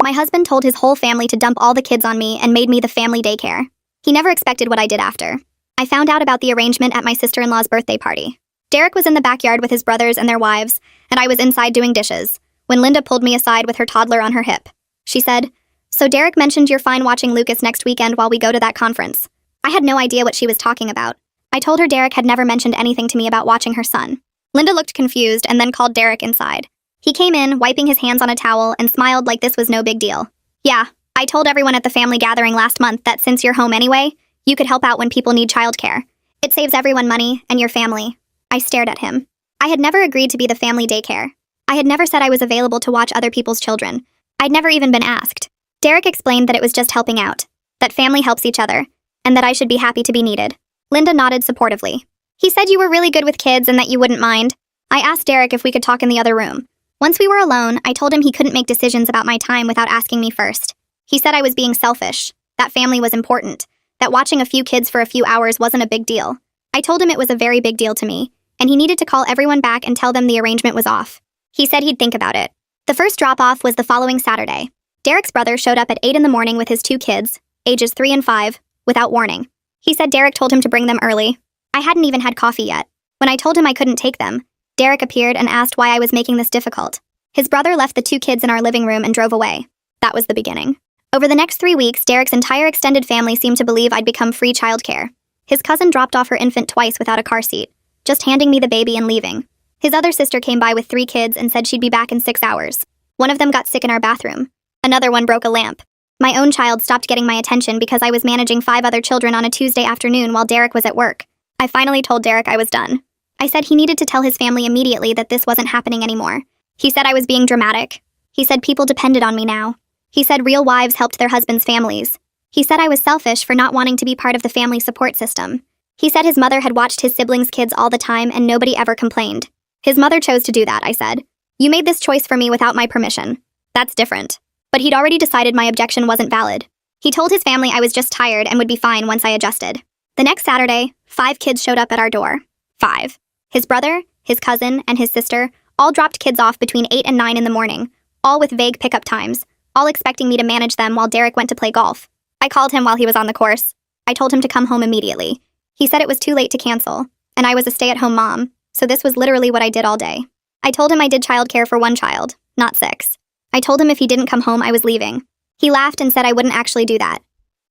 My husband told his whole family to dump all the kids on me and made me the family daycare. He never expected what I did after. I found out about the arrangement at my sister-in-law's birthday party. Derek was in the backyard with his brothers and their wives, and I was inside doing dishes, when Linda pulled me aside with her toddler on her hip. She said, "So Derek mentioned you're fine watching Lucas next weekend while we go to that conference." I had no idea what she was talking about. I told her Derek had never mentioned anything to me about watching her son. Linda looked confused and then called Derek inside. He came in, wiping his hands on a towel, and smiled like this was no big deal. "Yeah, I told everyone at the family gathering last month that since you're home anyway, you could help out when people need childcare. It saves everyone money and your family." I stared at him. I had never agreed to be the family daycare. I had never said I was available to watch other people's children. I'd never even been asked. Derek explained that it was just helping out, that family helps each other, and that I should be happy to be needed. Linda nodded supportively. "He said you were really good with kids and that you wouldn't mind." I asked Derek if we could talk in the other room. Once we were alone, I told him he couldn't make decisions about my time without asking me first. He said I was being selfish, that family was important, that watching a few kids for a few hours wasn't a big deal. I told him it was a very big deal to me, and he needed to call everyone back and tell them the arrangement was off. He said he'd think about it. The first drop-off was the following Saturday. Derek's brother showed up at 8 in the morning with his 2 kids, ages 3 and 5, without warning. He said Derek told him to bring them early. I hadn't even had coffee yet. When I told him I couldn't take them, Derek appeared and asked why I was making this difficult. His brother left the 2 kids in our living room and drove away. That was the beginning. Over the next 3 weeks, Derek's entire extended family seemed to believe I'd become free childcare. His cousin dropped off her infant twice without a car seat, just handing me the baby and leaving. His other sister came by with 3 kids and said she'd be back in 6 hours. One of them got sick in our bathroom. Another one broke a lamp. My own child stopped getting my attention because I was managing 5 other children on a Tuesday afternoon while Derek was at work. I finally told Derek I was done. I said he needed to tell his family immediately that this wasn't happening anymore. He said I was being dramatic. He said people depended on me now. He said real wives helped their husbands' families. He said I was selfish for not wanting to be part of the family support system. He said his mother had watched his siblings' kids all the time and nobody ever complained. His mother chose to do that, I said. "You made this choice for me without my permission. That's different." But he'd already decided my objection wasn't valid. He told his family I was just tired and would be fine once I adjusted. The next Saturday, 5 kids showed up at our door. 5. His brother, his cousin, and his sister all dropped kids off between 8 and 9 in the morning, all with vague pickup times, all expecting me to manage them while Derek went to play golf. I called him while he was on the course. I told him to come home immediately. He said it was too late to cancel, and I was a stay-at-home mom, so this was literally what I did all day. I told him I did childcare for 1 child, not 6. I told him if he didn't come home, I was leaving. He laughed and said I wouldn't actually do that.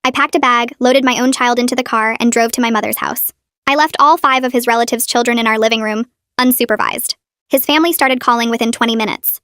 I packed a bag, loaded my own child into the car, and drove to my mother's house. I left all 5 of his relatives' children in our living room, unsupervised. His family started calling within 20 minutes.